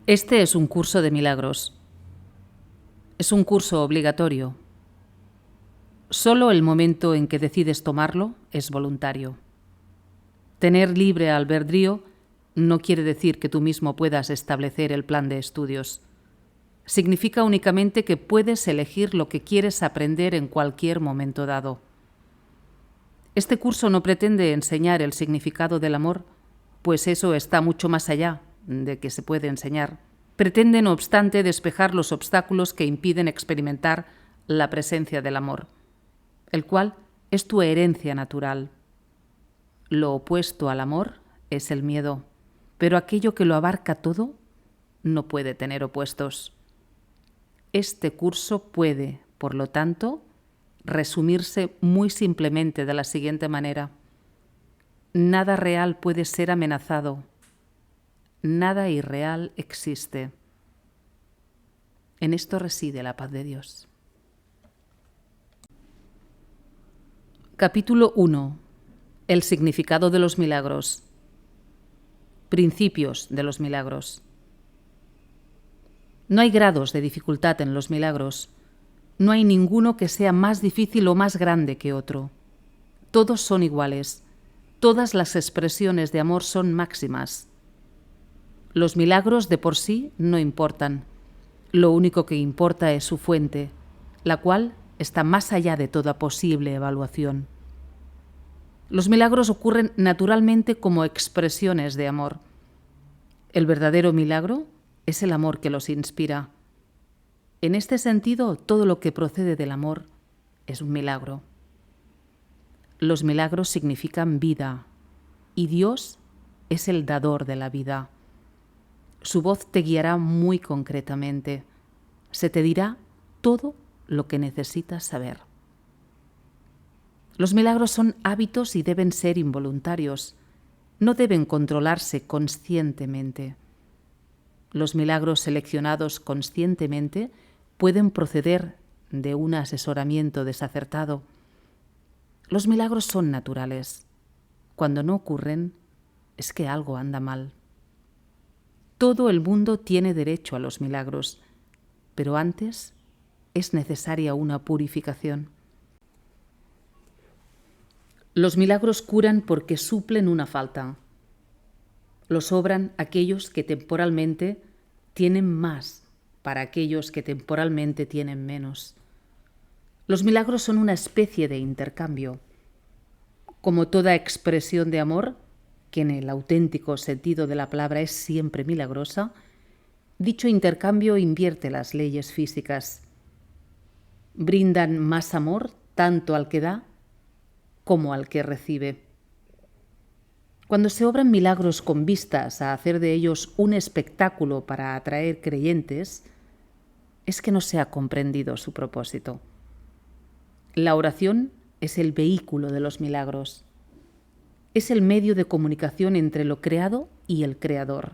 Este es un curso de milagros. Es un curso obligatorio. Solo el momento en que decides tomarlo es voluntario. Tener libre albedrío no quiere decir que tú mismo puedas establecer el plan de estudios. Significa únicamente que puedes elegir lo que quieres aprender en cualquier momento dado. Este curso no pretende enseñar el significado del amor, pues eso está mucho más allá de que se puede enseñar. Pretende, no obstante, despejar los obstáculos que impiden experimentar la presencia del amor, el cual es tu herencia natural. Lo opuesto al amor es el miedo, pero aquello que lo abarca todo no puede tener opuestos. Este curso puede, por lo tanto, resumirse muy simplemente de la siguiente manera. Nada real puede ser amenazado. Nada irreal existe. En esto reside la paz de Dios. Capítulo 1. El significado de los milagros. Principios de los milagros. No hay grados de dificultad en los milagros. No hay ninguno que sea más difícil o más grande que otro. Todos son iguales. Todas las expresiones de amor son máximas. Los milagros de por sí no importan. Lo único que importa es su fuente, la cual está más allá de toda posible evaluación. Los milagros ocurren naturalmente como expresiones de amor. El verdadero milagro es el amor que los inspira. En este sentido, todo lo que procede del amor es un milagro. Los milagros significan vida, y Dios es el dador de la vida. Su voz te guiará muy concretamente. Se te dirá todo lo que necesitas saber. Los milagros son hábitos y deben ser involuntarios. No deben controlarse conscientemente. Los milagros seleccionados conscientemente pueden proceder de un asesoramiento desacertado. Los milagros son naturales. Cuando no ocurren, es que algo anda mal. Todo el mundo tiene derecho a los milagros, pero antes es necesaria una purificación. Los milagros curan porque suplen una falta. Los obran aquellos que temporalmente tienen más para aquellos que temporalmente tienen menos. Los milagros son una especie de intercambio. Como toda expresión de amor, que en el auténtico sentido de la palabra es siempre milagrosa, dicho intercambio invierte las leyes físicas. Brindan más amor tanto al que da como al que recibe. Cuando se obran milagros con vistas a hacer de ellos un espectáculo para atraer creyentes, es que no se ha comprendido su propósito. La oración es el vehículo de los milagros. Es el medio de comunicación entre lo creado y el Creador.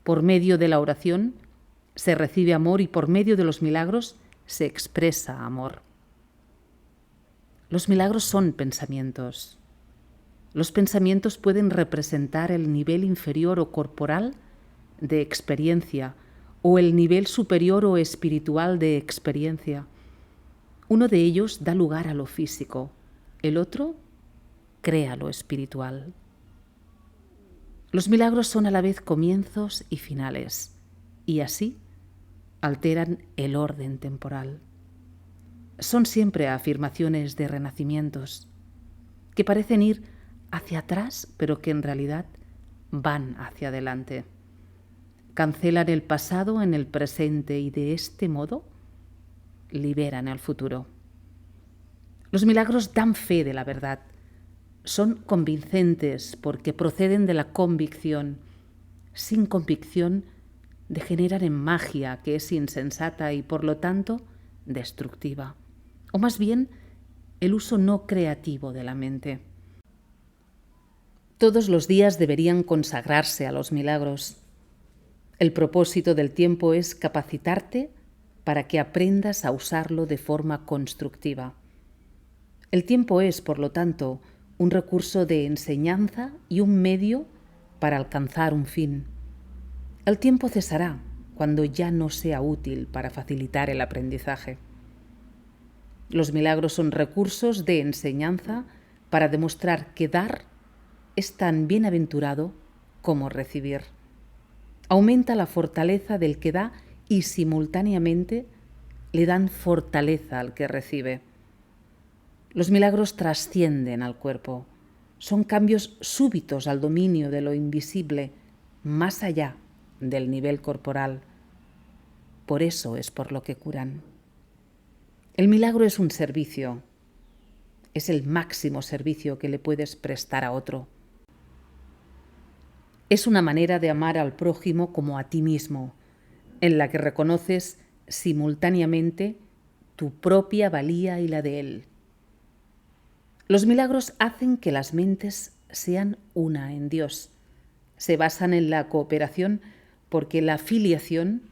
Por medio de la oración se recibe amor y por medio de los milagros se expresa amor. Los milagros son pensamientos. Los pensamientos pueden representar el nivel inferior o corporal de experiencia o el nivel superior o espiritual de experiencia. Uno de ellos da lugar a lo físico, el otro crea lo espiritual. Los milagros son a la vez comienzos y finales, y así alteran el orden temporal. Son siempre afirmaciones de renacimientos, que parecen ir hacia atrás, pero que en realidad van hacia adelante. Cancelan el pasado en el presente y de este modo liberan el futuro. Los milagros dan fe de la verdad. Son convincentes porque proceden de la convicción. Sin convicción degeneran en magia, que es insensata y por lo tanto destructiva. O más bien, el uso no creativo de la mente. Todos los días deberían consagrarse a los milagros. El propósito del tiempo es capacitarte para que aprendas a usarlo de forma constructiva. El tiempo es, por lo tanto, un recurso de enseñanza y un medio para alcanzar un fin. El tiempo cesará cuando ya no sea útil para facilitar el aprendizaje. Los milagros son recursos de enseñanza para demostrar que dar es tan bienaventurado como recibir. Aumenta la fortaleza del que da y simultáneamente le dan fortaleza al que recibe. Los milagros trascienden al cuerpo. Son cambios súbitos al dominio de lo invisible, más allá del nivel corporal. Por eso es por lo que curan. El milagro es un servicio. Es el máximo servicio que le puedes prestar a otro. Es una manera de amar al prójimo como a ti mismo, en la que reconoces simultáneamente tu propia valía y la de él. Los milagros hacen que las mentes sean una en Dios. Se basan en la cooperación porque la filiación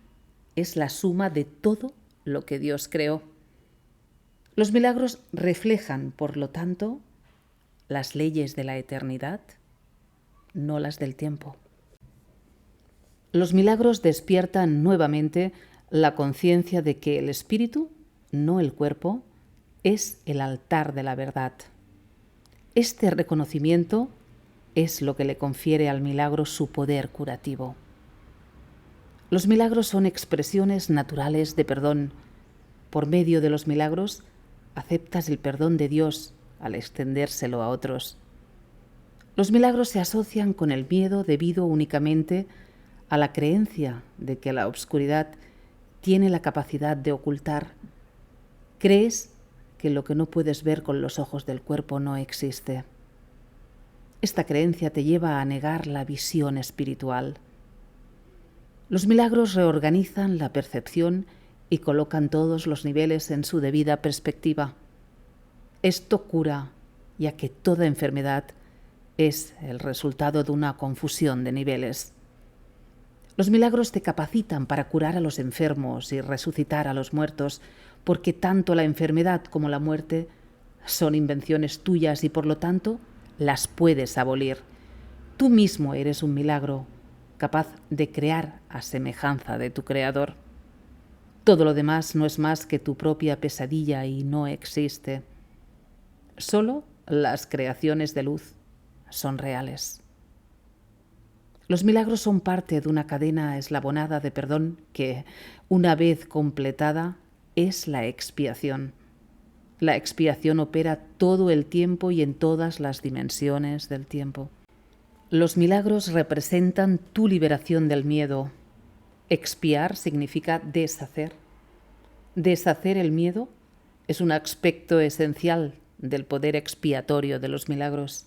es la suma de todo lo que Dios creó. Los milagros reflejan, por lo tanto, las leyes de la eternidad, no las del tiempo. Los milagros despiertan nuevamente la conciencia de que el espíritu, no el cuerpo, es el altar de la verdad. Este reconocimiento es lo que le confiere al milagro su poder curativo. Los milagros son expresiones naturales de perdón. Por medio de los milagros, aceptas el perdón de Dios al extendérselo a otros. Los milagros se asocian con el miedo debido únicamente a la creencia de que la oscuridad tiene la capacidad de ocultar. Crees que lo que no puedes ver con los ojos del cuerpo no existe. Esta creencia te lleva a negar la visión espiritual. Los milagros reorganizan la percepción y colocan todos los niveles en su debida perspectiva. Esto cura, ya que toda enfermedad es el resultado de una confusión de niveles. Los milagros te capacitan para curar a los enfermos y resucitar a los muertos, porque tanto la enfermedad como la muerte son invenciones tuyas y por lo tanto las puedes abolir. Tú mismo eres un milagro, capaz de crear a semejanza de tu Creador. Todo lo demás no es más que tu propia pesadilla y no existe. Solo las creaciones de luz son reales. Los milagros son parte de una cadena eslabonada de perdón que, una vez completada, es la expiación. La expiación opera todo el tiempo y en todas las dimensiones del tiempo. Los milagros representan tu liberación del miedo. Expiar significa deshacer. Deshacer el miedo es un aspecto esencial del poder expiatorio de los milagros.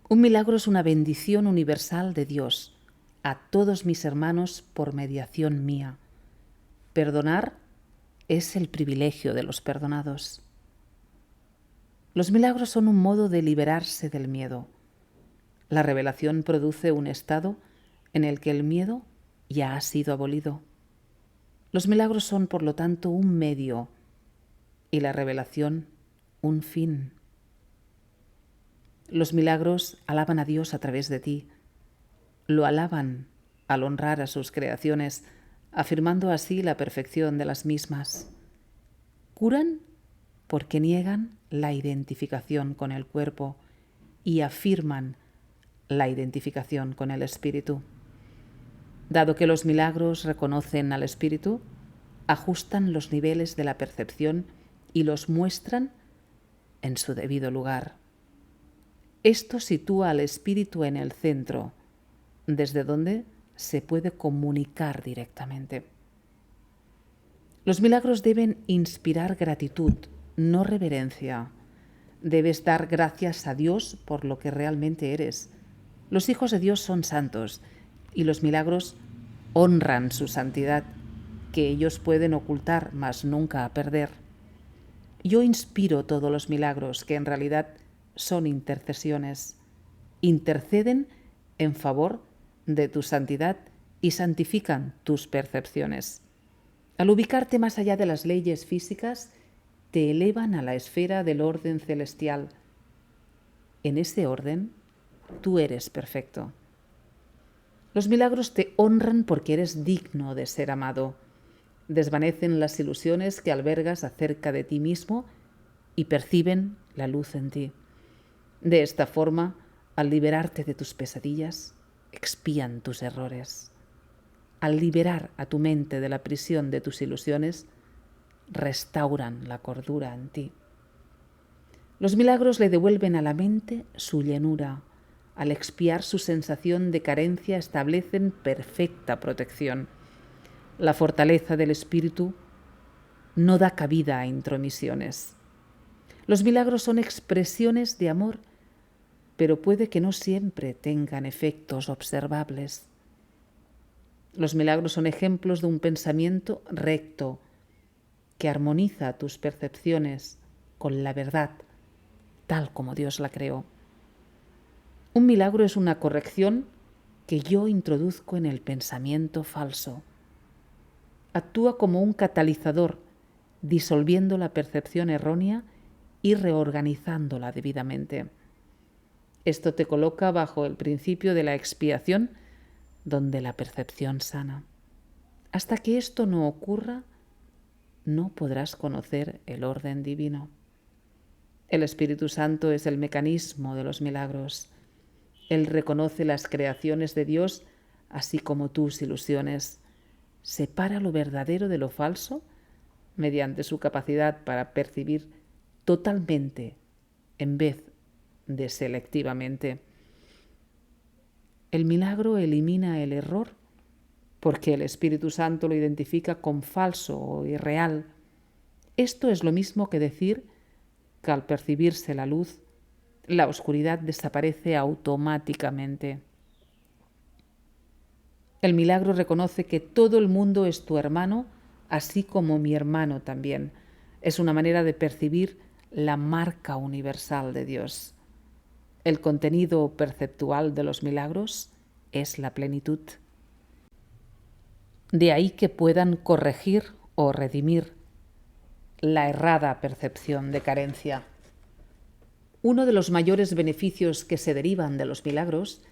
Un milagro es una bendición universal de Dios a todos mis hermanos por mediación mía. Perdonar es el privilegio de los perdonados. Los milagros son un modo de liberarse del miedo. La revelación produce un estado en el que el miedo ya ha sido abolido. Los milagros son, por lo tanto, un medio y la revelación un fin. Los milagros alaban a Dios a través de ti. Lo alaban al honrar a sus creaciones, afirmando así la perfección de las mismas. Curan porque niegan la identificación con el cuerpo y afirman la identificación con el espíritu. Dado que los milagros reconocen al espíritu, ajustan los niveles de la percepción y los muestran en su debido lugar. Esto sitúa al espíritu en el centro, desde donde se puede comunicar directamente. Los milagros deben inspirar gratitud, no reverencia. Debes dar gracias a Dios por lo que realmente eres. Los hijos de Dios son santos y los milagros honran su santidad, que ellos pueden ocultar, mas nunca perder. Yo inspiro todos los milagros, que en realidad son intercesiones. Interceden en favor de tu santidad y santifican tus percepciones. Al ubicarte más allá de las leyes físicas, te elevan a la esfera del orden celestial. En ese orden, tú eres perfecto. Los milagros te honran porque eres digno de ser amado. Desvanecen las ilusiones que albergas acerca de ti mismo y perciben la luz en ti. De esta forma, al liberarte de tus pesadillas, expían tus errores. Al liberar a tu mente de la prisión de tus ilusiones, restauran la cordura en ti. Los milagros le devuelven a la mente su llenura. Al expiar su sensación de carencia, establecen perfecta protección. La fortaleza del espíritu no da cabida a intromisiones. Los milagros son expresiones de amor, pero puede que no siempre tengan efectos observables. Los milagros son ejemplos de un pensamiento recto que armoniza tus percepciones con la verdad, tal como Dios la creó. Un milagro es una corrección que yo introduzco en el pensamiento falso. Actúa como un catalizador, disolviendo la percepción errónea y reorganizándola debidamente. Esto te coloca bajo el principio de la expiación, donde la percepción sana. Hasta que esto no ocurra, no podrás conocer el orden divino. El Espíritu Santo es el mecanismo de los milagros. Él reconoce las creaciones de Dios, así como tus ilusiones. Separa lo verdadero de lo falso mediante su capacidad para percibir totalmente en vez de selectivamente. El milagro elimina el error porque el Espíritu Santo lo identifica con falso o irreal. Esto es lo mismo que decir que al percibirse la luz, la oscuridad desaparece automáticamente. El milagro reconoce que todo el mundo es tu hermano, así como mi hermano también. Es una manera de percibir la marca universal de Dios. El contenido perceptual de los milagros es la plenitud. De ahí que puedan corregir o redimir la errada percepción de carencia. Uno de los mayores beneficios que se derivan de los milagros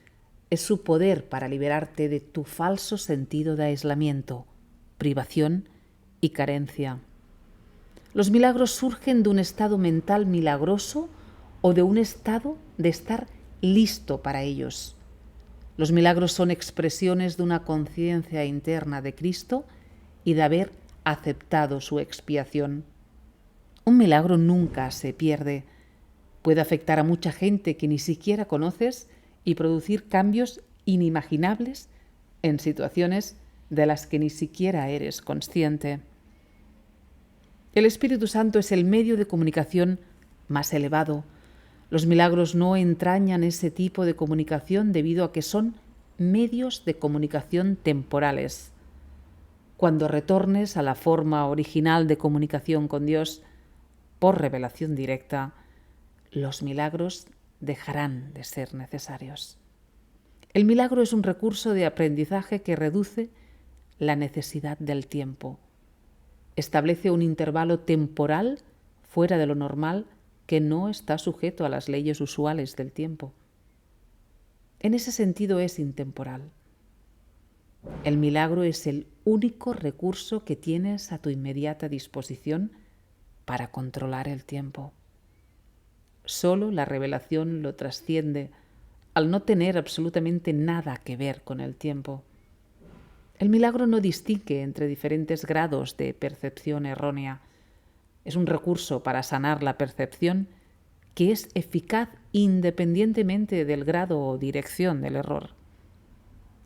es su poder para liberarte de tu falso sentido de aislamiento, privación y carencia. Los milagros surgen de un estado mental milagroso o de un estado de estar listo para ellos. Los milagros son expresiones de una conciencia interna de Cristo y de haber aceptado su expiación. Un milagro nunca se pierde. Puede afectar a mucha gente que ni siquiera conoces y producir cambios inimaginables en situaciones de las que ni siquiera eres consciente. El Espíritu Santo es el medio de comunicación más elevado. Los milagros no entrañan ese tipo de comunicación debido a que son medios de comunicación temporales. Cuando retornes a la forma original de comunicación con Dios por revelación directa, los milagros dejarán de ser necesarios. El milagro es un recurso de aprendizaje que reduce la necesidad del tiempo. Establece un intervalo temporal fuera de lo normal que no está sujeto a las leyes usuales del tiempo. En ese sentido es intemporal. El milagro es el único recurso que tienes a tu inmediata disposición para controlar el tiempo. Solo la revelación lo trasciende al no tener absolutamente nada que ver con el tiempo. El milagro no distingue entre diferentes grados de percepción errónea. Es un recurso para sanar la percepción que es eficaz independientemente del grado o dirección del error.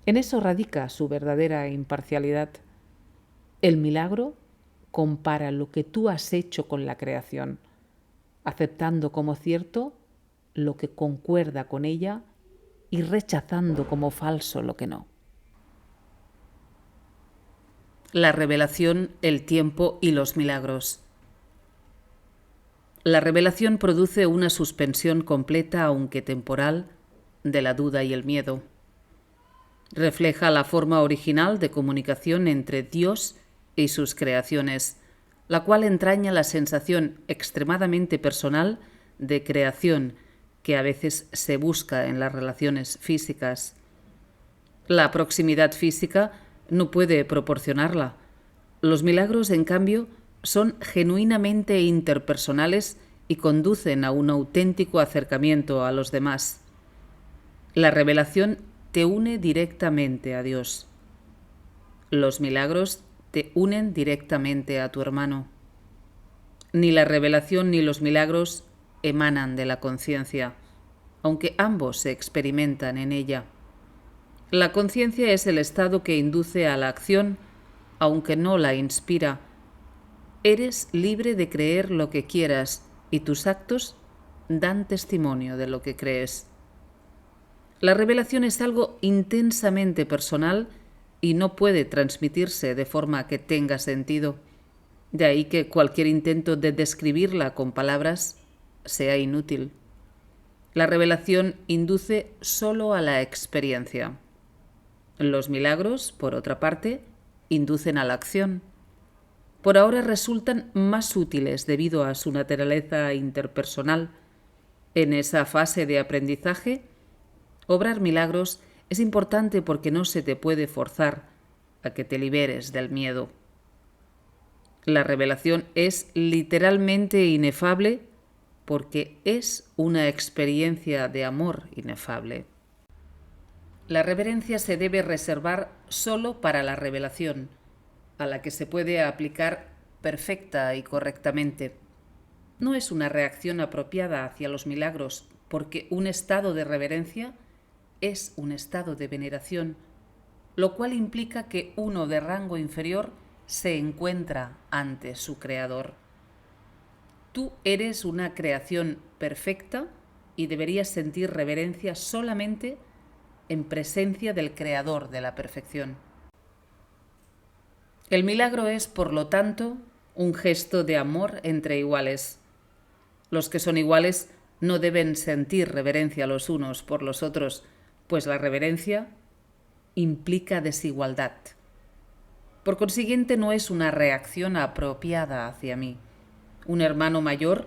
En eso radica su verdadera imparcialidad. El milagro compara lo que tú has hecho con la creación, aceptando como cierto lo que concuerda con ella y rechazando como falso lo que no. La revelación, el tiempo y los milagros. La revelación produce una suspensión completa, aunque temporal, de la duda y el miedo. Refleja la forma original de comunicación entre Dios y sus creaciones, la cual entraña la sensación extremadamente personal de creación que a veces se busca en las relaciones físicas. La proximidad física no puede proporcionarla. Los milagros, en cambio, son genuinamente interpersonales y conducen a un auténtico acercamiento a los demás. La revelación te une directamente a Dios. Los milagros te unen directamente a tu hermano. Ni la revelación ni los milagros emanan de la conciencia, aunque ambos se experimentan en ella. La conciencia es el estado que induce a la acción, aunque no la inspira. Eres libre de creer lo que quieras y tus actos dan testimonio de lo que crees. La revelación es algo intensamente personal y no puede transmitirse de forma que tenga sentido. De ahí que cualquier intento de describirla con palabras sea inútil. La revelación induce solo a la experiencia. Los milagros, por otra parte, inducen a la acción. Por ahora resultan más útiles debido a su naturaleza interpersonal. En esa fase de aprendizaje, obrar milagros es importante porque no se te puede forzar a que te liberes del miedo. La revelación es literalmente inefable porque es una experiencia de amor inefable. La reverencia se debe reservar solo para la revelación, a la que se puede aplicar perfecta y correctamente. No es una reacción apropiada hacia los milagros, porque un estado de reverencia es un estado de veneración, lo cual implica que uno de rango inferior se encuentra ante su creador. Tú eres una creación perfecta y deberías sentir reverencia solamente en presencia del creador de la perfección. El milagro es, por lo tanto, un gesto de amor entre iguales. Los que son iguales no deben sentir reverencia los unos por los otros, pues la reverencia implica desigualdad. Por consiguiente, no es una reacción apropiada hacia mí. Un hermano mayor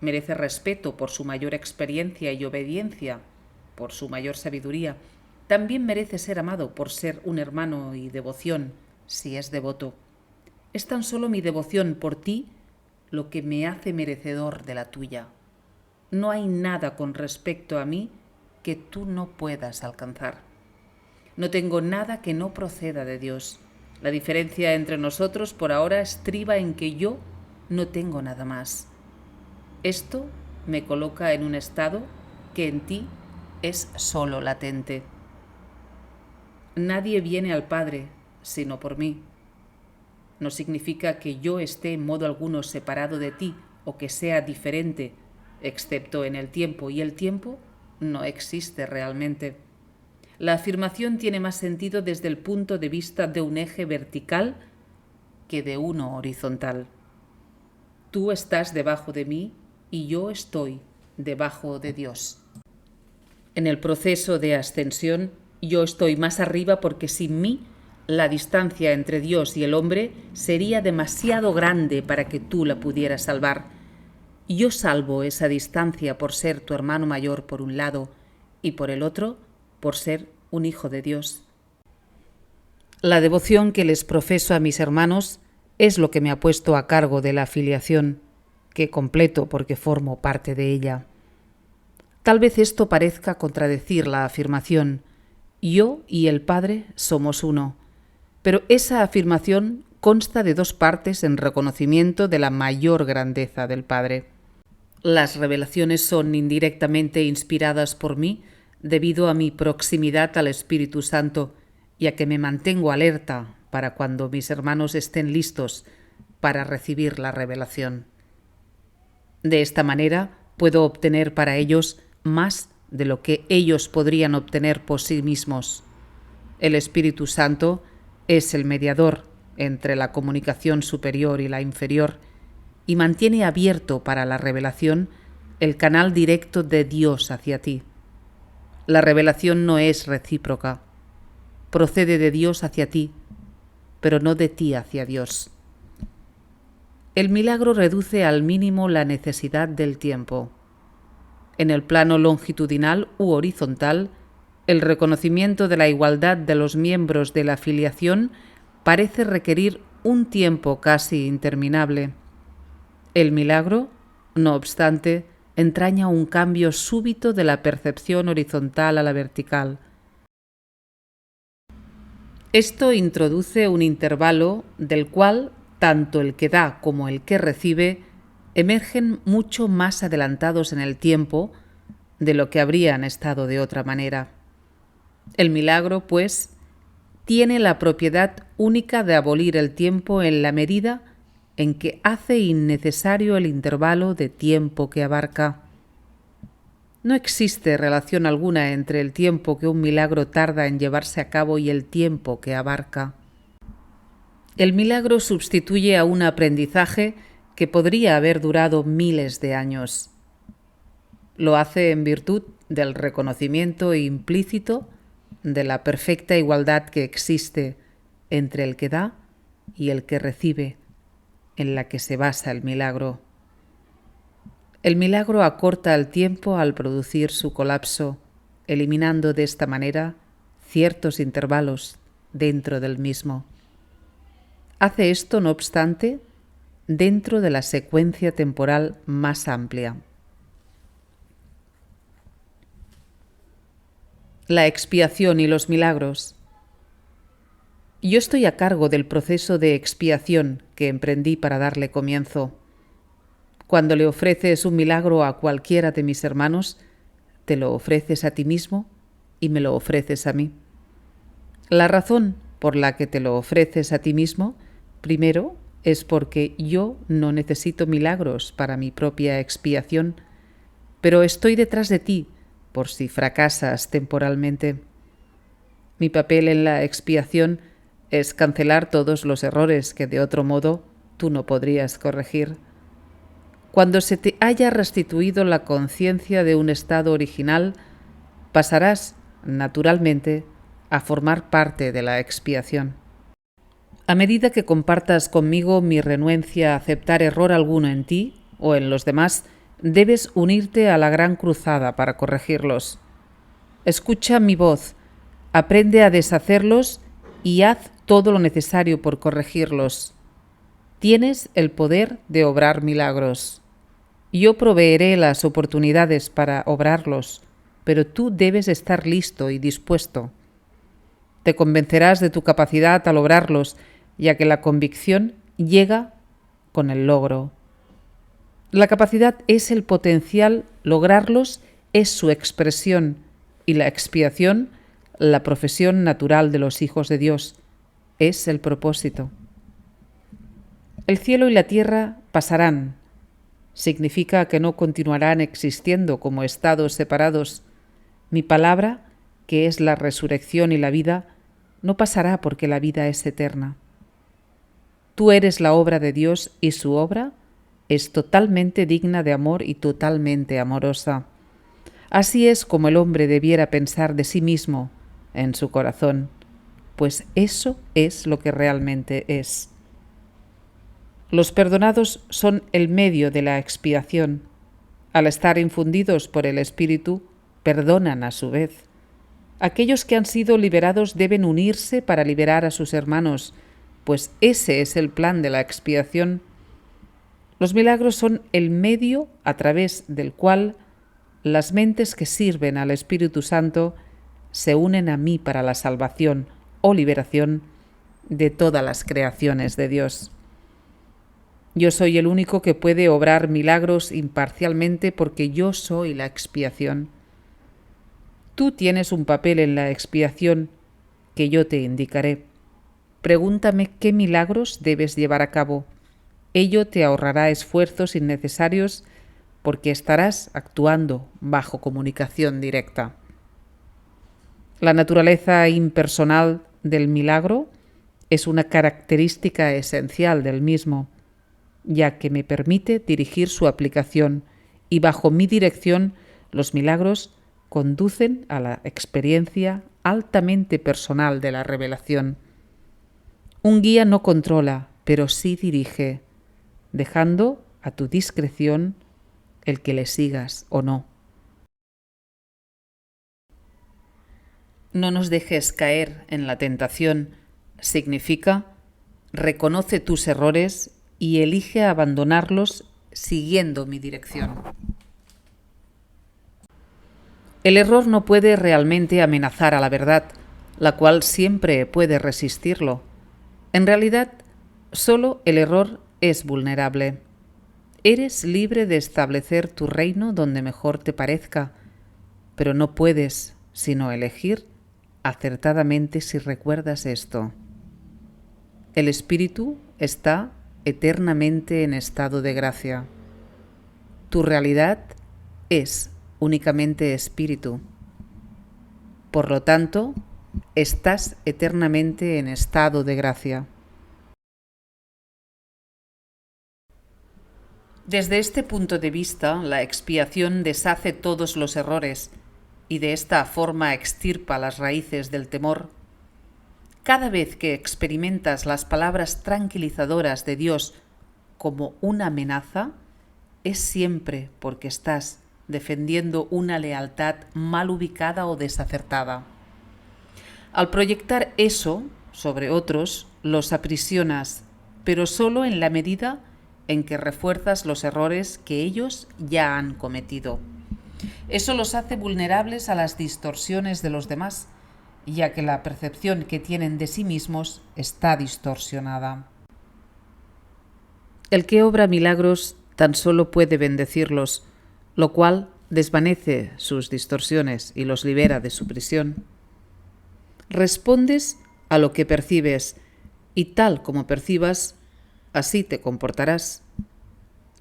merece respeto por su mayor experiencia y obediencia, por su mayor sabiduría. También merece ser amado por ser un hermano y devoción, si es devoto. Es tan solo mi devoción por ti lo que me hace merecedor de la tuya. No hay nada con respecto a mí que tú no puedas alcanzar. No tengo nada que no proceda de Dios. La diferencia entre nosotros por ahora estriba en que yo no tengo nada más. Esto me coloca en un estado que en ti es solo latente. Nadie viene al Padre sino por mí. No significa que yo esté en modo alguno separado de ti o que sea diferente, excepto en el tiempo, y el tiempo no existe realmente. La afirmación tiene más sentido desde el punto de vista de un eje vertical que de uno horizontal. Tú estás debajo de mí y yo estoy debajo de Dios. En el proceso de ascensión, yo estoy más arriba porque sin mí la distancia entre Dios y el hombre sería demasiado grande para que tú la pudieras salvar. Yo salvo esa distancia por ser tu hermano mayor por un lado y por el otro por ser un hijo de Dios. La devoción que les profeso a mis hermanos es lo que me ha puesto a cargo de la filiación, que completo porque formo parte de ella. Tal vez esto parezca contradecir la afirmación: yo y el Padre somos uno, pero esa afirmación consta de dos partes en reconocimiento de la mayor grandeza del Padre. Las revelaciones son indirectamente inspiradas por mí debido a mi proximidad al Espíritu Santo y a que me mantengo alerta para cuando mis hermanos estén listos para recibir la revelación. De esta manera puedo obtener para ellos más de lo que ellos podrían obtener por sí mismos. El Espíritu Santo es el mediador entre la comunicación superior y la inferior y mantiene abierto para la revelación el canal directo de Dios hacia ti. La revelación no es recíproca. Procede de Dios hacia ti, pero no de ti hacia Dios. El milagro reduce al mínimo la necesidad del tiempo. En el plano longitudinal u horizontal, el reconocimiento de la igualdad de los miembros de la filiación parece requerir un tiempo casi interminable. El milagro, no obstante, entraña un cambio súbito de la percepción horizontal a la vertical. Esto introduce un intervalo del cual tanto el que da como el que recibe emergen mucho más adelantados en el tiempo de lo que habrían estado de otra manera. El milagro, pues, tiene la propiedad única de abolir el tiempo en la medida en que hace innecesario el intervalo de tiempo que abarca. No existe relación alguna entre el tiempo que un milagro tarda en llevarse a cabo y el tiempo que abarca. El milagro sustituye a un aprendizaje que podría haber durado miles de años. Lo hace en virtud del reconocimiento implícito de la perfecta igualdad que existe entre el que da y el que recibe, en la que se basa el milagro. El milagro acorta el tiempo al producir su colapso, eliminando de esta manera ciertos intervalos dentro del mismo. Hace esto, no obstante, dentro de la secuencia temporal más amplia. La expiación y los milagros. Yo estoy a cargo del proceso de expiación que emprendí para darle comienzo. Cuando le ofreces un milagro a cualquiera de mis hermanos, te lo ofreces a ti mismo y me lo ofreces a mí. La razón por la que te lo ofreces a ti mismo, primero, es porque yo no necesito milagros para mi propia expiación, pero estoy detrás de ti por si fracasas temporalmente. Mi papel en la expiación es cancelar todos los errores que de otro modo tú no podrías corregir. Cuando se te haya restituido la conciencia de un estado original, pasarás, naturalmente, a formar parte de la expiación. A medida que compartas conmigo mi renuencia a aceptar error alguno en ti o en los demás, debes unirte a la gran cruzada para corregirlos. Escucha mi voz, aprende a deshacerlos y haz todo lo necesario por corregirlos. Tienes el poder de obrar milagros. Yo proveeré las oportunidades para obrarlos, pero tú debes estar listo y dispuesto. Te convencerás de tu capacidad al obrarlos, ya que la convicción llega con el logro. La capacidad es el potencial, lograrlos es su expresión y la expiación, la profesión natural de los hijos de Dios, es el propósito. El cielo y la tierra pasarán. Significa que no continuarán existiendo como estados separados. Mi palabra, que es la resurrección y la vida, no pasará porque la vida es eterna. Tú eres la obra de Dios y su obra es totalmente digna de amor y totalmente amorosa. Así es como el hombre debiera pensar de sí mismo en su corazón, pues eso es lo que realmente es. Los perdonados son el medio de la expiación. Al estar infundidos por el Espíritu, perdonan a su vez. Aquellos que han sido liberados deben unirse para liberar a sus hermanos, pues ese es el plan de la expiación. Los milagros son el medio a través del cual las mentes que sirven al Espíritu Santo se unen a mí para la salvación o liberación de todas las creaciones de Dios. Yo soy el único que puede obrar milagros imparcialmente porque yo soy la expiación. Tú tienes un papel en la expiación que yo te indicaré. Pregúntame qué milagros debes llevar a cabo. Ello te ahorrará esfuerzos innecesarios porque estarás actuando bajo comunicación directa. La naturaleza impersonal del milagro es una característica esencial del mismo, ya que me permite dirigir su aplicación y bajo mi dirección los milagros conducen a la experiencia altamente personal de la revelación. Un guía no controla, pero sí dirige, dejando a tu discreción el que le sigas o no. No nos dejes caer en la tentación significa reconoce tus errores y elige abandonarlos siguiendo mi dirección. El error no puede realmente amenazar a la verdad, la cual siempre puede resistirlo. En realidad, solo el error es vulnerable. Eres libre de establecer tu reino donde mejor te parezca, pero no puedes sino elegir acertadamente si recuerdas esto. El espíritu está eternamente en estado de gracia. Tu realidad es únicamente espíritu. Por lo tanto, estás eternamente en estado de gracia. Desde este punto de vista, la expiación deshace todos los errores y de esta forma extirpa las raíces del temor. Cada vez que experimentas las palabras tranquilizadoras de Dios como una amenaza, es siempre porque estás defendiendo una lealtad mal ubicada o desacertada. Al proyectar eso sobre otros, los aprisionas, pero solo en la medida en que refuerzas los errores que ellos ya han cometido. Eso los hace vulnerables a las distorsiones de los demás, ya que la percepción que tienen de sí mismos está distorsionada. El que obra milagros tan solo puede bendecirlos, lo cual desvanece sus distorsiones y los libera de su prisión. Respondes a lo que percibes y tal como percibas, así te comportarás.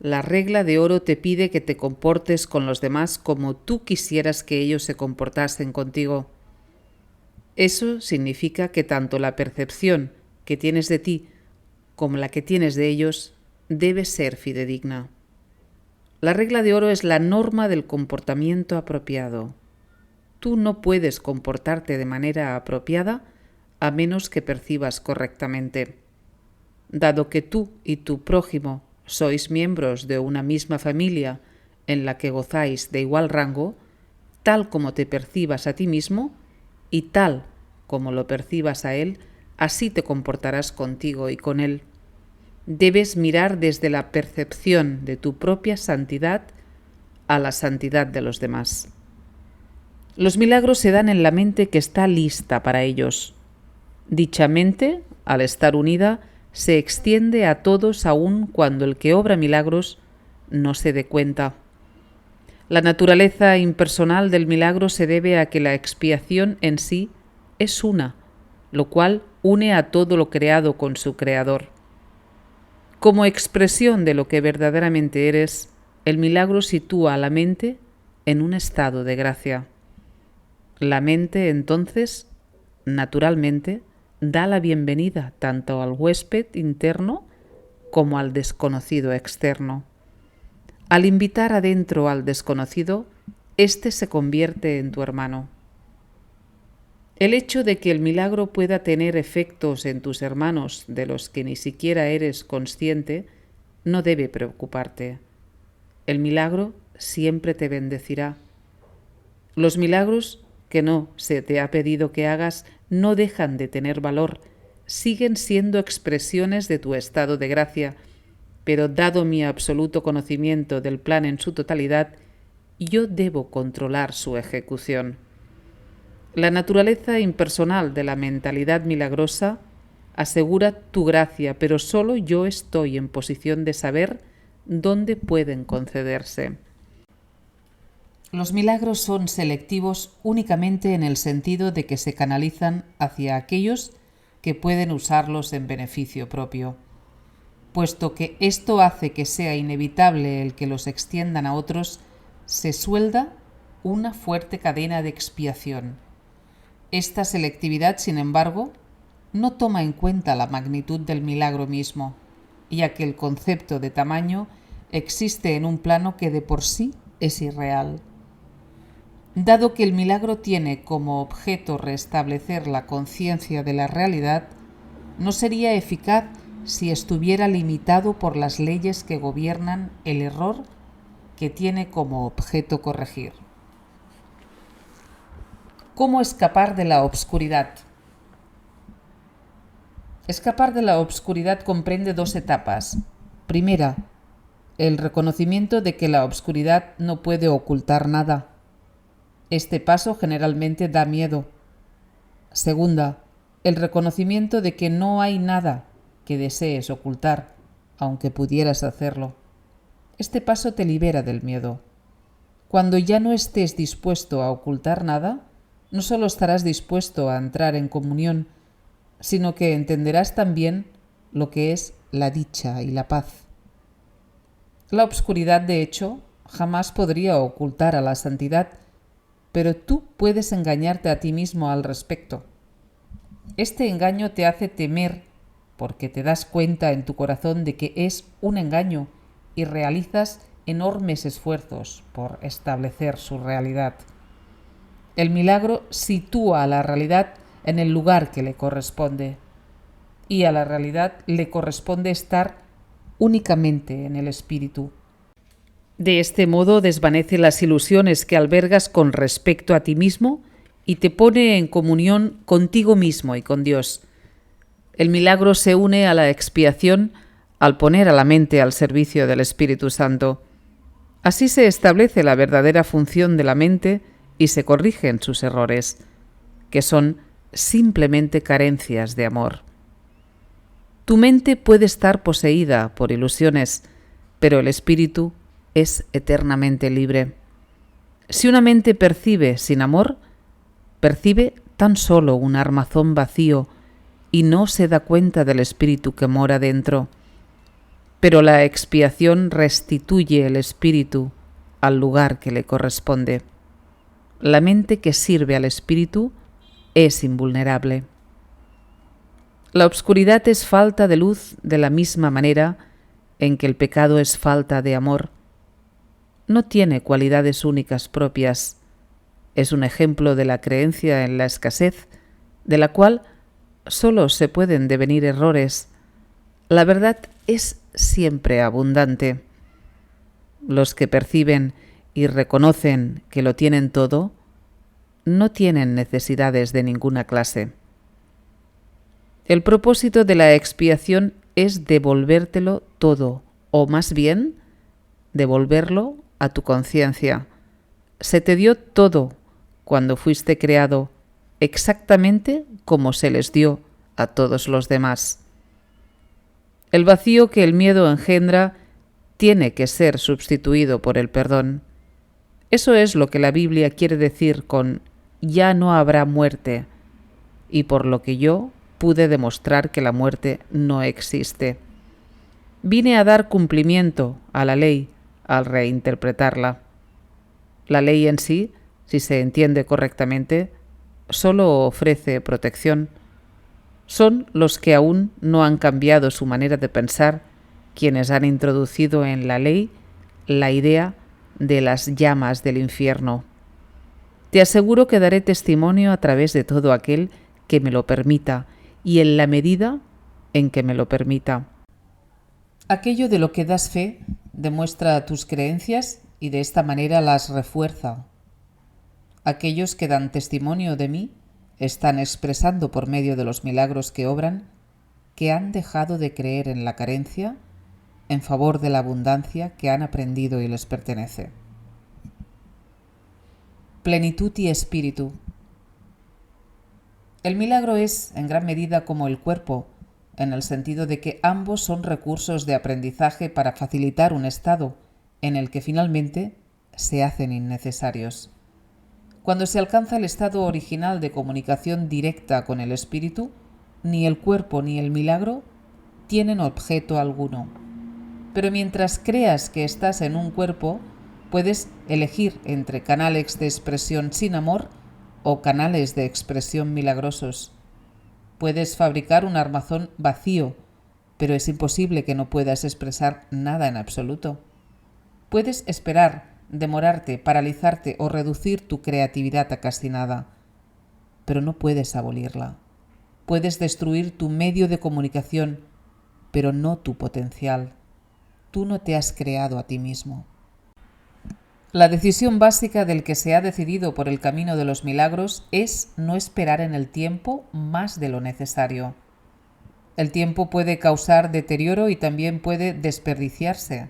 La regla de oro te pide que te comportes con los demás como tú quisieras que ellos se comportasen contigo. Eso significa que tanto la percepción que tienes de ti como la que tienes de ellos debe ser fidedigna. La regla de oro es la norma del comportamiento apropiado. Tú no puedes comportarte de manera apropiada a menos que percibas correctamente. Dado que tú y tu prójimo sois miembros de una misma familia en la que gozáis de igual rango, tal como te percibas a ti mismo y tal como lo percibas a él, así te comportarás contigo y con él. Debes mirar desde la percepción de tu propia santidad a la santidad de los demás. Los milagros se dan en la mente que está lista para ellos. Dicha mente, al estar unida, se extiende a todos aun cuando el que obra milagros no se dé cuenta. La naturaleza impersonal del milagro se debe a que la expiación en sí es una, lo cual une a todo lo creado con su creador. Como expresión de lo que verdaderamente eres, el milagro sitúa a la mente en un estado de gracia. La mente, entonces, naturalmente, da la bienvenida tanto al huésped interno como al desconocido externo. Al invitar adentro al desconocido, éste se convierte en tu hermano. El hecho de que el milagro pueda tener efectos en tus hermanos de los que ni siquiera eres consciente no debe preocuparte. El milagro siempre te bendecirá. Los milagros que no se te ha pedido que hagas no dejan de tener valor, siguen siendo expresiones de tu estado de gracia, pero dado mi absoluto conocimiento del plan en su totalidad, yo debo controlar su ejecución. La naturaleza impersonal de la mentalidad milagrosa asegura tu gracia, pero solo yo estoy en posición de saber dónde pueden concederse. Los milagros son selectivos únicamente en el sentido de que se canalizan hacia aquellos que pueden usarlos en beneficio propio. Puesto que esto hace que sea inevitable el que los extiendan a otros, se suelda una fuerte cadena de expiación. Esta selectividad, sin embargo, no toma en cuenta la magnitud del milagro mismo, ya que el concepto de tamaño existe en un plano que de por sí es irreal. Dado que el milagro tiene como objeto restablecer la conciencia de la realidad, no sería eficaz si estuviera limitado por las leyes que gobiernan el error que tiene como objeto corregir. ¿Cómo escapar de la obscuridad? Escapar de la obscuridad comprende dos etapas. Primera, el reconocimiento de que la obscuridad no puede ocultar nada. Este paso generalmente da miedo. Segunda, el reconocimiento de que no hay nada que desees ocultar, aunque pudieras hacerlo. Este paso te libera del miedo. Cuando ya no estés dispuesto a ocultar nada, no solo estarás dispuesto a entrar en comunión, sino que entenderás también lo que es la dicha y la paz. La obscuridad, de hecho, jamás podría ocultar a la santidad, pero tú puedes engañarte a ti mismo al respecto. Este engaño te hace temer porque te das cuenta en tu corazón de que es un engaño y realizas enormes esfuerzos por establecer su realidad. El milagro sitúa a la realidad en el lugar que le corresponde, y a la realidad le corresponde estar únicamente en el espíritu. De este modo desvanece las ilusiones que albergas con respecto a ti mismo y te pone en comunión contigo mismo y con Dios. El milagro se une a la expiación al poner a la mente al servicio del Espíritu Santo. Así se establece la verdadera función de la mente y se corrigen sus errores, que son simplemente carencias de amor. Tu mente puede estar poseída por ilusiones, pero el espíritu es eternamente libre. Si una mente percibe sin amor, percibe tan solo un armazón vacío y no se da cuenta del espíritu que mora dentro. Pero la expiación restituye el espíritu al lugar que le corresponde. La mente que sirve al espíritu es invulnerable. La obscuridad es falta de luz de la misma manera en que el pecado es falta de amor. No tiene cualidades únicas propias. Es un ejemplo de la creencia en la escasez, de la cual solo se pueden devenir errores. La verdad es siempre abundante. Los que perciben y reconocen que lo tienen todo, no tienen necesidades de ninguna clase. El propósito de la expiación es devolvértelo todo, o más bien, devolverlo a tu conciencia. Se te dio todo cuando fuiste creado, exactamente como se les dio a todos los demás. El vacío que el miedo engendra tiene que ser sustituido por el perdón. Eso es lo que la Biblia quiere decir con «ya no habrá muerte», y por lo que yo pude demostrar que la muerte no existe. Vine a dar cumplimiento a la ley al reinterpretarla. La ley en sí, si se entiende correctamente, solo ofrece protección. Son los que aún no han cambiado su manera de pensar quienes han introducido en la ley la idea de las llamas del infierno. Te aseguro que daré testimonio a través de todo aquel que me lo permita y en la medida en que me lo permita. Aquello de lo que das fe demuestra tus creencias y de esta manera las refuerza. Aquellos que dan testimonio de mí están expresando por medio de los milagros que obran que han dejado de creer en la carencia en favor de la abundancia que han aprendido y les pertenece. Plenitud y espíritu. El milagro es, en gran medida, como el cuerpo, en el sentido de que ambos son recursos de aprendizaje para facilitar un estado en el que finalmente se hacen innecesarios. Cuando se alcanza el estado original de comunicación directa con el espíritu, ni el cuerpo ni el milagro tienen objeto alguno. Pero mientras creas que estás en un cuerpo, puedes elegir entre canales de expresión sin amor o canales de expresión milagrosos. Puedes fabricar un armazón vacío, pero es imposible que no puedas expresar nada en absoluto. Puedes esperar, demorarte, paralizarte o reducir tu creatividad a casi nada, pero no puedes abolirla. Puedes destruir tu medio de comunicación, pero no tu potencial. Tú no te has creado a ti mismo. La decisión básica del que se ha decidido por el camino de los milagros es no esperar en el tiempo más de lo necesario. El tiempo puede causar deterioro y también puede desperdiciarse.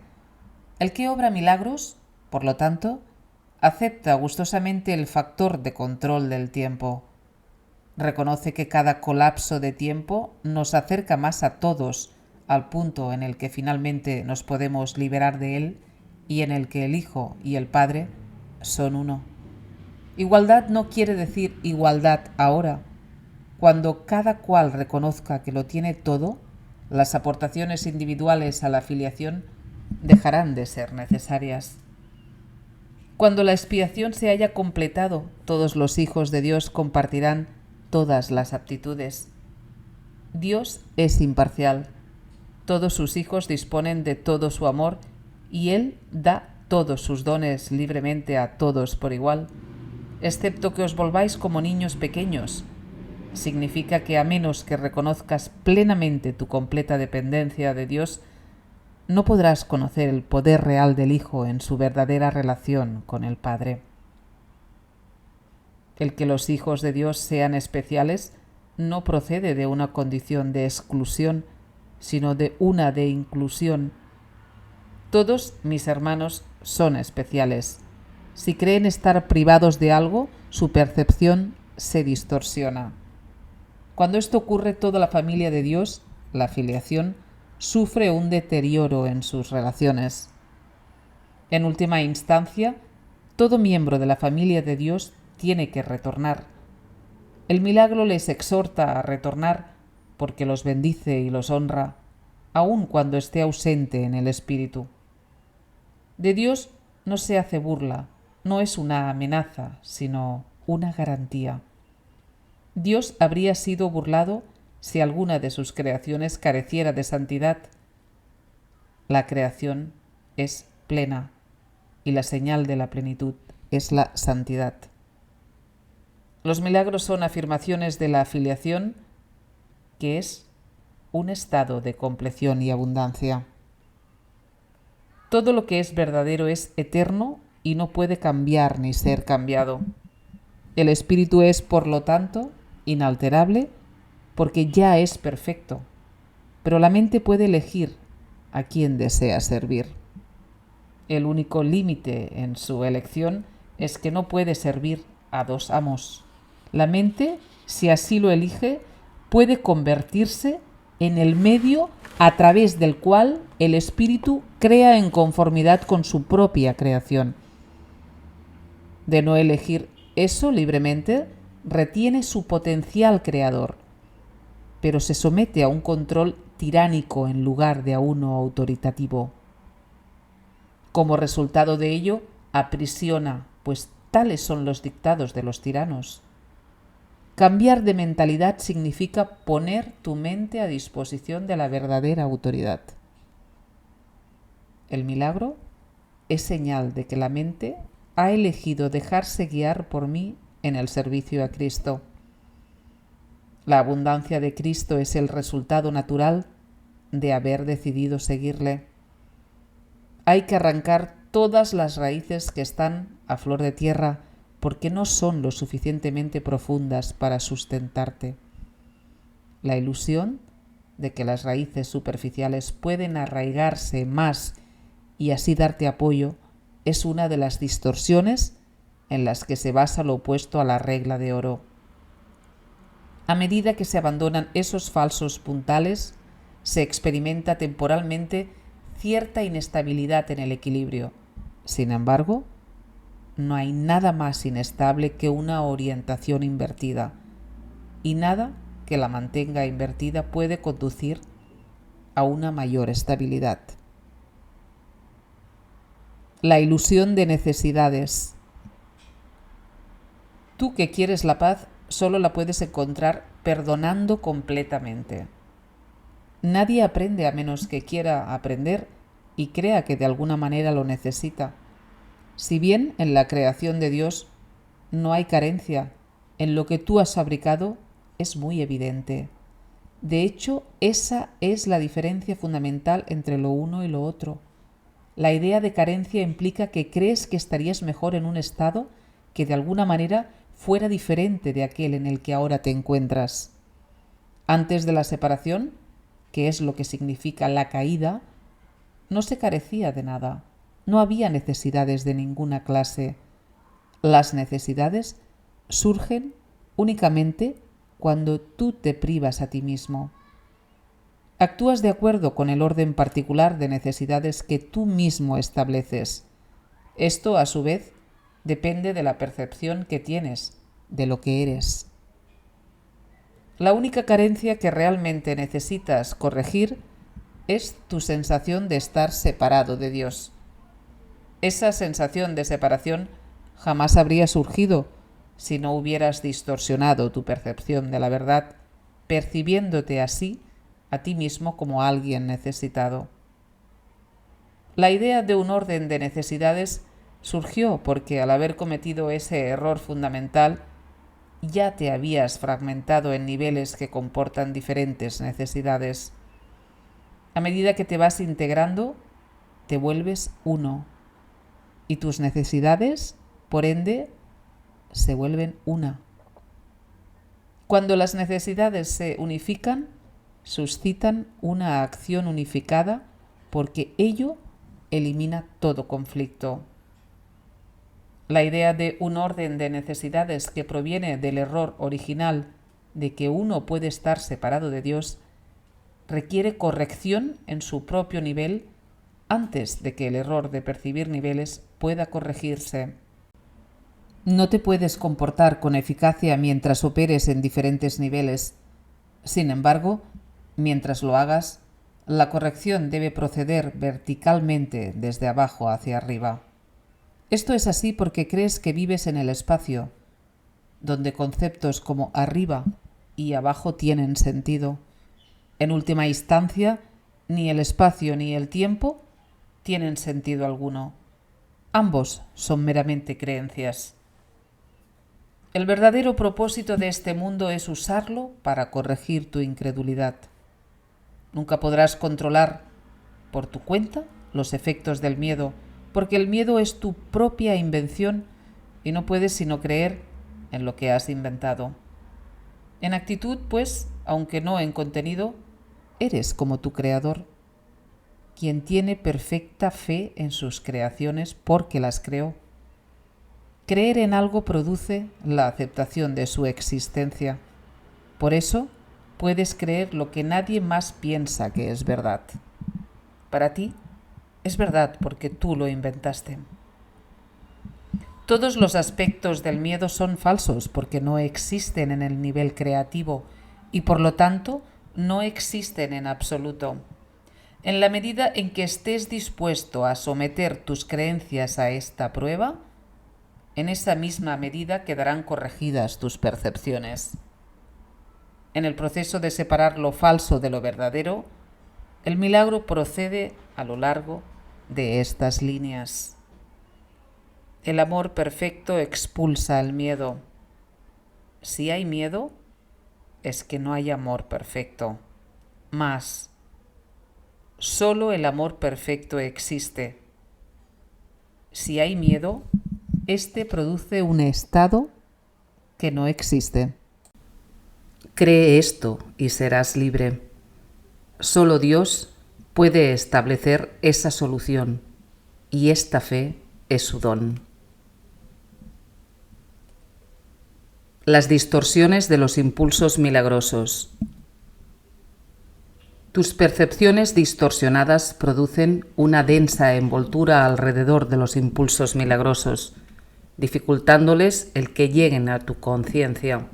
El que obra milagros, por lo tanto, acepta gustosamente el factor de control del tiempo. Reconoce que cada colapso de tiempo nos acerca más a todos al punto en el que finalmente nos podemos liberar de él y en el que el Hijo y el Padre son uno. Igualdad no quiere decir igualdad ahora. Cuando cada cual reconozca que lo tiene todo, las aportaciones individuales a la filiación dejarán de ser necesarias. Cuando la expiación se haya completado, todos los hijos de Dios compartirán todas las aptitudes. Dios es imparcial. Todos sus hijos disponen de todo su amor y Él da todos sus dones libremente a todos por igual, excepto que os volváis como niños pequeños. Significa que a menos que reconozcas plenamente tu completa dependencia de Dios, no podrás conocer el poder real del Hijo en su verdadera relación con el Padre. El que los hijos de Dios sean especiales no procede de una condición de exclusión, sino de una de inclusión. Todos mis hermanos son especiales. Si creen estar privados de algo, su percepción se distorsiona. Cuando esto ocurre, toda la familia de Dios, la filiación, sufre un deterioro en sus relaciones. En última instancia, todo miembro de la familia de Dios tiene que retornar. El milagro les exhorta a retornar porque los bendice y los honra, aun cuando esté ausente en el espíritu. De Dios no se hace burla, no es una amenaza, sino una garantía. Dios habría sido burlado si alguna de sus creaciones careciera de santidad. La creación es plena y la señal de la plenitud es la santidad. Los milagros son afirmaciones de la filiación, que es un estado de compleción y abundancia. Todo lo que es verdadero es eterno y no puede cambiar ni ser cambiado. El espíritu es, por lo tanto, inalterable porque ya es perfecto, pero la mente puede elegir a quién desea servir. El único límite en su elección es que no puede servir a dos amos. La mente, si así lo elige, puede convertirse en el medio a través del cual el espíritu crea en conformidad con su propia creación. De no elegir eso libremente, retiene su potencial creador, pero se somete a un control tiránico en lugar de a uno autoritativo. Como resultado de ello, aprisiona, pues tales son los dictados de los tiranos. Cambiar de mentalidad significa poner tu mente a disposición de la verdadera autoridad. El milagro es señal de que la mente ha elegido dejarse guiar por mí en el servicio a Cristo. La abundancia de Cristo es el resultado natural de haber decidido seguirle. Hay que arrancar todas las raíces que están a flor de tierra porque no son lo suficientemente profundas para sustentarte. La ilusión de que las raíces superficiales pueden arraigarse más y así darte apoyo es una de las distorsiones en las que se basa lo opuesto a la regla de oro. A medida que se abandonan esos falsos puntales, se experimenta temporalmente cierta inestabilidad en el equilibrio. Sin embargo, no hay nada más inestable que una orientación invertida, y nada que la mantenga invertida puede conducir a una mayor estabilidad. La ilusión de necesidades. Tú que quieres la paz, solo la puedes encontrar perdonando completamente. Nadie aprende a menos que quiera aprender y crea que de alguna manera lo necesita. Si bien en la creación de Dios no hay carencia, en lo que tú has fabricado es muy evidente. De hecho, esa es la diferencia fundamental entre lo uno y lo otro. La idea de carencia implica que crees que estarías mejor en un estado que de alguna manera fuera diferente de aquel en el que ahora te encuentras. Antes de la separación, que es lo que significa la caída, no se carecía de nada, no había necesidades de ninguna clase. Las necesidades surgen únicamente cuando tú te privas a ti mismo. Actúas de acuerdo con el orden particular de necesidades que tú mismo estableces. Esto, a su vez, depende de la percepción que tienes de lo que eres. La única carencia que realmente necesitas corregir es tu sensación de estar separado de Dios. Esa sensación de separación jamás habría surgido si no hubieras distorsionado tu percepción de la verdad, percibiéndote así a ti mismo como alguien necesitado. La idea de un orden de necesidades surgió porque al haber cometido ese error fundamental, ya te habías fragmentado en niveles que comportan diferentes necesidades. A medida que te vas integrando, te vuelves uno, y tus necesidades, por ende, se vuelven una. Cuando las necesidades se unifican, suscitan una acción unificada porque ello elimina todo conflicto. La idea de un orden de necesidades que proviene del error original de que uno puede estar separado de Dios requiere corrección en su propio nivel antes de que el error de percibir niveles pueda corregirse. No te puedes comportar con eficacia mientras operes en diferentes niveles. Sin embargo, mientras lo hagas, la corrección debe proceder verticalmente desde abajo hacia arriba. Esto es así porque crees que vives en el espacio, donde conceptos como arriba y abajo tienen sentido. En última instancia, ni el espacio ni el tiempo tienen sentido alguno. Ambos son meramente creencias. El verdadero propósito de este mundo es usarlo para corregir tu incredulidad. Nunca podrás controlar por tu cuenta los efectos del miedo, porque el miedo es tu propia invención y no puedes sino creer en lo que has inventado. En actitud, pues, aunque no en contenido, eres como tu creador, quien tiene perfecta fe en sus creaciones porque las creó. Creer en algo produce la aceptación de su existencia. Por eso, puedes creer lo que nadie más piensa que es verdad. Para ti, es verdad porque tú lo inventaste. Todos los aspectos del miedo son falsos porque no existen en el nivel creativo y por lo tanto no existen en absoluto. En la medida en que estés dispuesto a someter tus creencias a esta prueba, en esa misma medida quedarán corregidas tus percepciones. En el proceso de separar lo falso de lo verdadero, el milagro procede a lo largo de estas líneas. El amor perfecto expulsa el miedo. Si hay miedo, es que no hay amor perfecto. Mas, solo el amor perfecto existe. Si hay miedo, este produce un estado que no existe. Cree esto y serás libre. Solo Dios puede establecer esa solución y esta fe es su don. Las distorsiones de los impulsos milagrosos. Tus percepciones distorsionadas producen una densa envoltura alrededor de los impulsos milagrosos, dificultándoles el que lleguen a tu conciencia.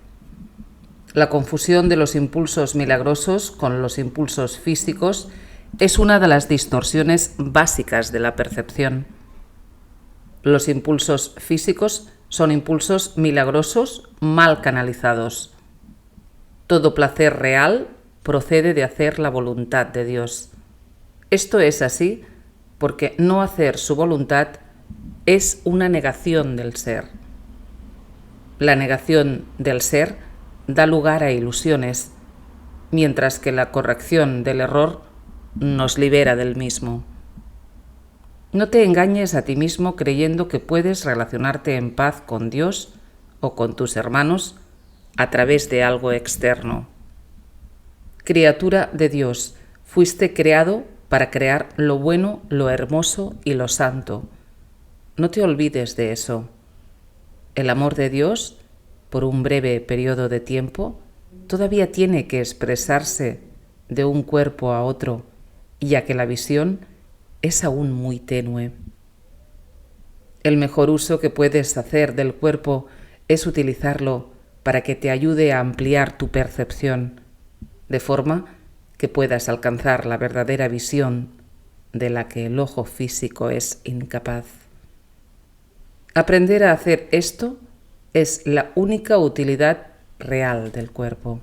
La confusión de los impulsos milagrosos con los impulsos físicos es una de las distorsiones básicas de la percepción. Los impulsos físicos son impulsos milagrosos mal canalizados. Todo placer real procede de hacer la voluntad de Dios. Esto es así porque no hacer su voluntad es una negación del ser. La negación del ser da lugar a ilusiones, mientras que la corrección del error nos libera del mismo. No te engañes a ti mismo creyendo que puedes relacionarte en paz con Dios o con tus hermanos a través de algo externo. Criatura de Dios, fuiste creado para crear lo bueno, lo hermoso y lo santo. No te olvides de eso. El amor de Dios, por un breve periodo de tiempo, todavía tiene que expresarse de un cuerpo a otro, ya que la visión es aún muy tenue. El mejor uso que puedes hacer del cuerpo es utilizarlo para que te ayude a ampliar tu percepción, de forma que puedas alcanzar la verdadera visión de la que el ojo físico es incapaz. Aprender a hacer esto es la única utilidad real del cuerpo.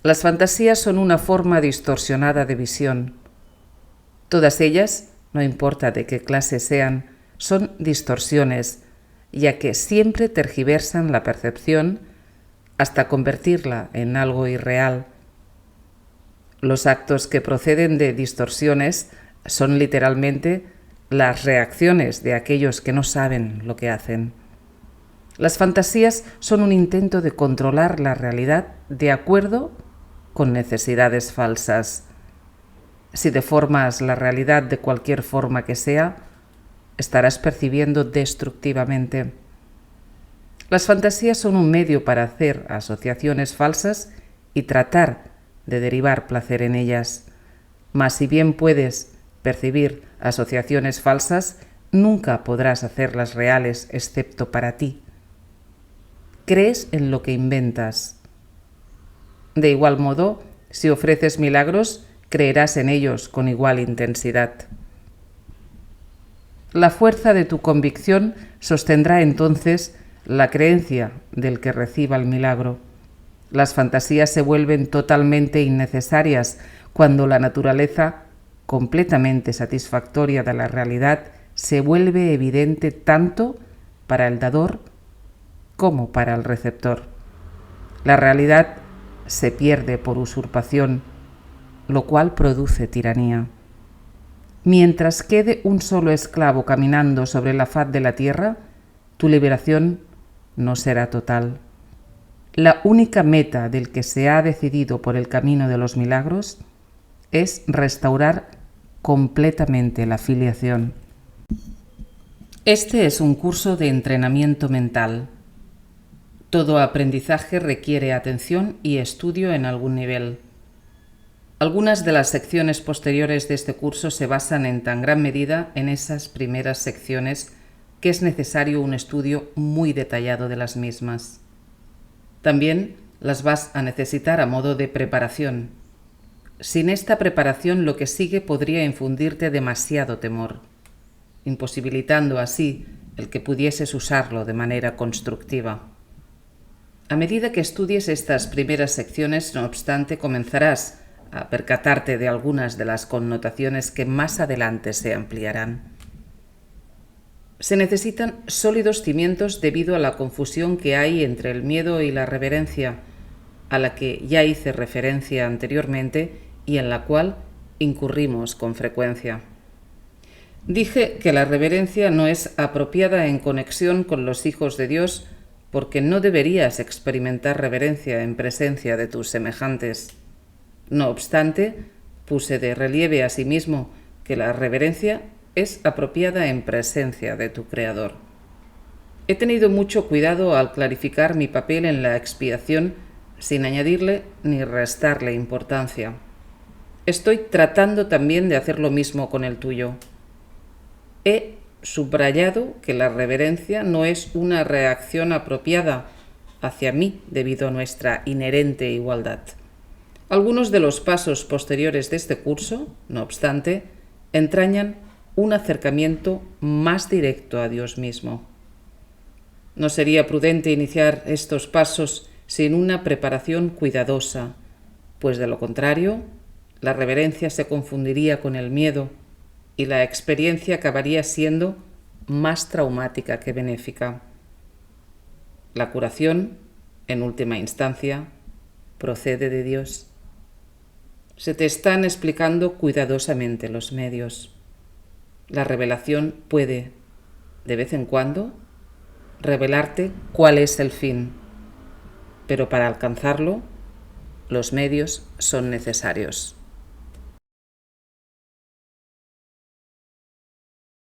Las fantasías son una forma distorsionada de visión. Todas ellas, no importa de qué clase sean, son distorsiones, ya que siempre tergiversan la percepción hasta convertirla en algo irreal. Los actos que proceden de distorsiones son literalmente las reacciones de aquellos que no saben lo que hacen. Las fantasías son un intento de controlar la realidad de acuerdo con necesidades falsas. Si deformas la realidad de cualquier forma que sea, estarás percibiendo destructivamente. Las fantasías son un medio para hacer asociaciones falsas y tratar de derivar placer en ellas. Mas si bien puedes percibir asociaciones falsas, nunca podrás hacerlas reales excepto para ti. Crees en lo que inventas. De igual modo, si ofreces milagros, creerás en ellos con igual intensidad. La fuerza de tu convicción sostendrá entonces la creencia del que reciba el milagro. Las fantasías se vuelven totalmente innecesarias cuando la naturaleza completamente satisfactoria de la realidad se vuelve evidente tanto para el dador como para el receptor. La realidad se pierde por usurpación, lo cual produce tiranía. Mientras quede un solo esclavo caminando sobre la faz de la tierra, tu liberación no será total. La única meta del que se ha decidido por el camino de los milagros es restaurar completamente la filiación. Este es un curso de entrenamiento mental. Todo aprendizaje requiere atención y estudio en algún nivel. Algunas de las secciones posteriores de este curso se basan en tan gran medida en esas primeras secciones que es necesario un estudio muy detallado de las mismas. También las vas a necesitar a modo de preparación. Sin esta preparación, lo que sigue podría infundirte demasiado temor, imposibilitando así el que pudieses usarlo de manera constructiva. A medida que estudies estas primeras secciones, no obstante, comenzarás a percatarte de algunas de las connotaciones que más adelante se ampliarán. Se necesitan sólidos cimientos debido a la confusión que hay entre el miedo y la reverencia, a la que ya hice referencia anteriormente y en la cual incurrimos con frecuencia. Dije que la reverencia no es apropiada en conexión con los hijos de Dios porque no deberías experimentar reverencia en presencia de tus semejantes. No obstante, puse de relieve asimismo que la reverencia es apropiada en presencia de tu Creador. He tenido mucho cuidado al clarificar mi papel en la expiación sin añadirle ni restarle importancia. Estoy tratando también de hacer lo mismo con el tuyo. He subrayado que la reverencia no es una reacción apropiada hacia mí debido a nuestra inherente igualdad. Algunos de los pasos posteriores de este curso, no obstante, entrañan un acercamiento más directo a Dios mismo. No sería prudente iniciar estos pasos sin una preparación cuidadosa, pues de lo contrario, la reverencia se confundiría con el miedo y la experiencia acabaría siendo más traumática que benéfica. La curación, en última instancia, procede de Dios. Se te están explicando cuidadosamente los medios. La revelación puede, de vez en cuando, revelarte cuál es el fin, pero para alcanzarlo, los medios son necesarios.